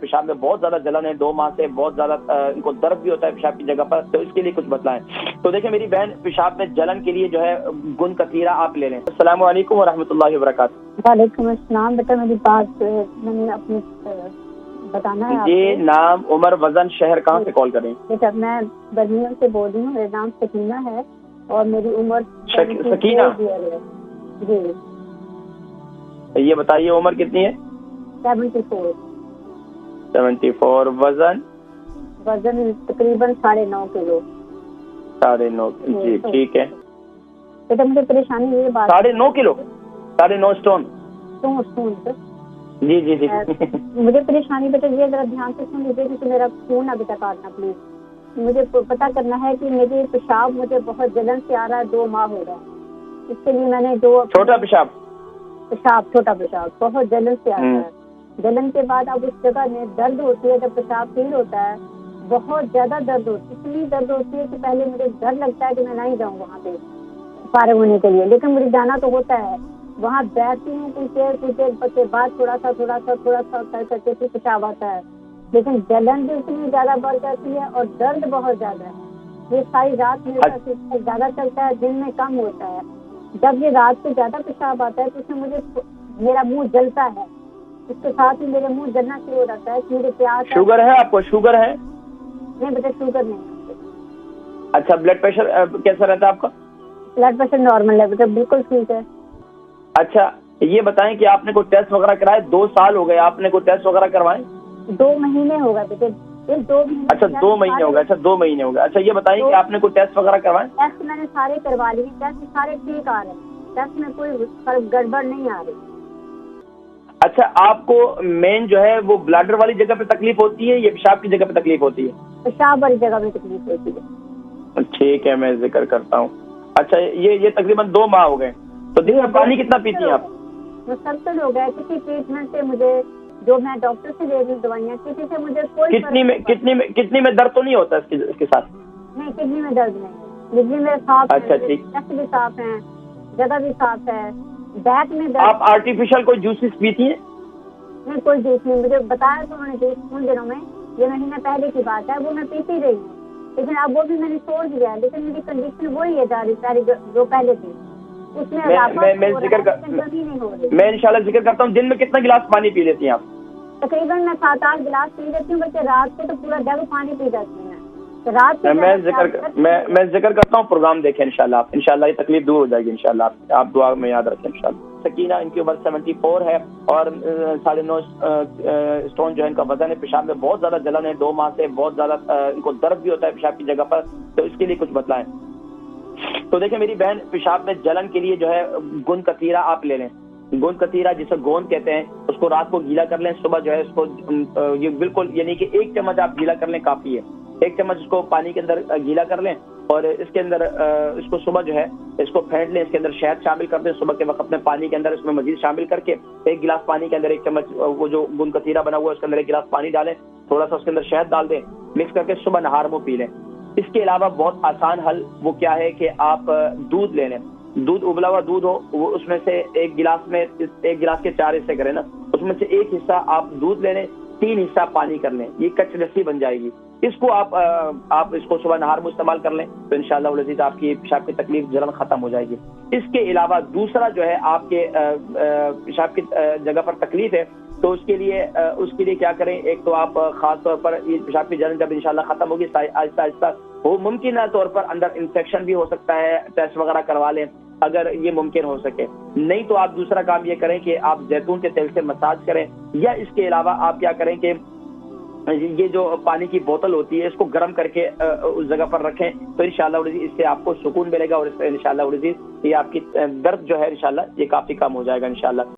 पेशाब में बहुत ज्यादा जलन है, 2 माह से बहुत ज्यादा इनको दर्द भी होता है पेशाब की जगह पर, तो इसके लिए कुछ बतलाएं। तो देखिए मेरी बहन, पेशाब में जलन के लिए जो है गुन कतीरा आप ले लें। अस्सलाम वालेकुम व रहमतुल्लाहि व बरकातुहू। वालेकुम अस्सलाम। बेटा मेरी बात मैंने अपनी बताना है जी, नाम, उम्र, वजन, शहर, कहाँ से कॉल करें? बेटा मैं बर्मिंघम से बोल रही हूँ, मेरा नाम सकीना है और मेरी उम्र सकीना जी। ये बताइए उम्र कितनी है? 74। 74। वजन? वजन तकरीबन 9.5 किलो। 9.5 जी, ठीक है बेटा मुझे परेशानी ये बात 9.5 किलो, 9.5 स्टोन। जी जी जी। मुझे परेशानी बेटा ये जरा ध्यान से सुन लीजिए, क्योंकि मेरा फोन अभी तक काटना प्लीज। मुझे पता करना है कि मेरे पेशाब मुझे बहुत जलन से आ रहा है, 2 माह हो रहा है। इसके लिए मैंने छोटा पेशाब छोटा पेशाब बहुत जलन से आता है। जलन के बाद अब उस जगह में दर्द होती है, जब पेशाब फील होता है बहुत ज्यादा दर्द होती है। इतनी दर्द होती है कि पहले मुझे डर लगता है कि मैं नहीं जाऊँ वहाँ पे फारिग होने के लिए, लेकिन मुझे जाना तो होता है। वहाँ बैठती हूँ कुछ देर के बाद थोड़ा सा कर करके फिर पेशाब आता है, लेकिन जलन भी उतनी ज्यादा बढ़ जाती है और दर्द बहुत ज्यादा है। ये सारी रात में ज्यादा चलता है, दिन में कम होता है। जब ये रात को ज्यादा पेशाब आता है तो उसमें मेरा मुंह जलता है, इसके साथ ही मेरे मुंह जलना शुरू हो जाता है। मुझे प्यास। शुगर है आपको? शुगर है? नहीं बेटा शुगर नहीं। अच्छा, ब्लड प्रेशर कैसा रहता है आपका? ब्लड प्रेशर नॉर्मल है बेटा, बिल्कुल ठीक है। अच्छा, ये बताएं कि आपने कोई टेस्ट वगैरह कराए? 2 साल हो गए, आपने कोई टेस्ट वगैरह करवाए? 2 महीने हो गए बेटे, 2 महीने। अच्छा 2 महीने हो गए। अच्छा 2 महीने हो गए। अच्छा ये बताइए कि आपने कोई टेस्ट वगैरह करवाए? टेस्ट मैंने सारे करवा लिए, टेस्ट सारे ठीक आ रहे हैं, टेस्ट में कोई गड़बड़ नहीं आ रही। अच्छा, आपको मेन जो है वो ब्लैडर वाली जगह पे तकलीफ होती है या पेशाब की जगह पे तकलीफ होती है? पेशाब वाली जगह में तकलीफ होती है। ठीक है, मैं जिक्र करता हूँ। अच्छा, ये तकरीबन 2 माह हो गए। तो दिन में पानी कितना पीती हैं आप? मुसलसल हो गया, किसी ट्रीटमेंट से मुझे, जो मैं डॉक्टर से ले रही हूँ दवाइयाँ, किसी से मुझे कोई कितनी में दर्द तो नहीं होता इसके साथ? नहीं, किडनी में दर्द नहीं, किडनी में साफ। अच्छा ठीक, चेस्ट भी साफ है, जगह भी साफ है, बैक में दर्द। आप आर्टिफिशियल कोई जूसेस पीती हैं? नहीं, कोई जूस नहीं। मुझे बताया तो उन्होंने जूस उन दिनों में, ये महीने पहले की बात है, वो मैं पीती रही हूँ, लेकिन अब वो भी मैंने छोड़ दिया है। लेकिन मेरी कंडीशन वही है सारी जो पहले थी, उसमें मैं इंशाल्लाह जिक्र करता हूँ। दिन में कितना गिलास पानी पी लेती हैं आप? तकरीबन मैं 7-8 गिलास पी लेती हूँ, बल्कि रात को तो पूरा जग पानी पी जाती हूँ। तो रात मैं जिक्र करता हूँ, प्रोग्राम देखें इंशाल्लाह ये तकलीफ दूर हो जाएगी इंशाल्लाह। आप दुआ में याद रखें इंशाल्लाह। सकीना, इनकी उम्र 74 है और 9.5 स्टोन जो है इनका वजन है। पेशाब में बहुत ज्यादा जलन है, 2 माह से बहुत ज्यादा इनको दर्द भी होता है पेशाब की जगह पर, तो इसके लिए कुछ बतलाएं। तो देखिए मेरी बहन, पेशाब में जलन के लिए जो है गुन कतीरा आप ले लें। गोंद कतीरा जिसे गोंद कहते हैं, उसको रात को गीला कर लें, सुबह जो है उसको ये बिल्कुल यानी कि 1 चम्मच आप गीला कर लें, काफी है। 1 चम्मच इसको पानी के अंदर गीला कर लें और इसके अंदर इसको सुबह जो है इसको फेंट लें, इसके अंदर शहद शामिल कर दें सुबह के वक्त अपने पानी के अंदर, इसमें मजीद शामिल करके 1 गिलास पानी के अंदर 1 चम्मच वो जो गोंद कतीरा बना हुआ है उसके अंदर 1 गिलास पानी डालें, थोड़ा सा उसके अंदर शहद डाल दें, मिक्स करके सुबह नहार मुंह पी लें। इसके अलावा बहुत आसान हल वो क्या है कि आप दूध ले लें। दूध, उबला हुआ दूध हो, वो उसमें से 1 गिलास में 1 गिलास के 4 हिस्से करें ना, उसमें से 1 हिस्सा आप दूध ले लें, 3 हिस्सा पानी कर लें, ये कच्ची लस्सी बन जाएगी। इसको आप इसको सुबह नहार में इस्तेमाल कर लें तो इंशाअल्लाह वल अज़ीज़ आपकी पेशाब की तकलीफ जलन खत्म हो जाएगी। इसके अलावा दूसरा जो है आपके पेशाब की जगह पर तकलीफ है, तो उसके लिए क्या करें, एक तो आप खास तौर पर ये पेशाब की जलन जब इंशाअल्लाह खत्म होगी आहिस्ता आहिस्ता, वो मुमकिन है तौर पर अंदर इंफेक्शन भी हो सकता है, टेस्ट वगैरह करवा लें अगर ये मुमकिन हो सके। नहीं तो आप दूसरा काम ये करें कि आप जैतून के तेल से मसाज करें, या इसके अलावा आप क्या करें कि ये जो पानी की बोतल होती है इसको गर्म करके उस जगह पर रखें, तो इंशाअल्लाह इससे आपको सुकून मिलेगा और इससे इंशाअल्लाह ये आपकी दर्द जो है इंशाअल्लाह ये काफी कम हो जाएगा इंशाअल्लाह।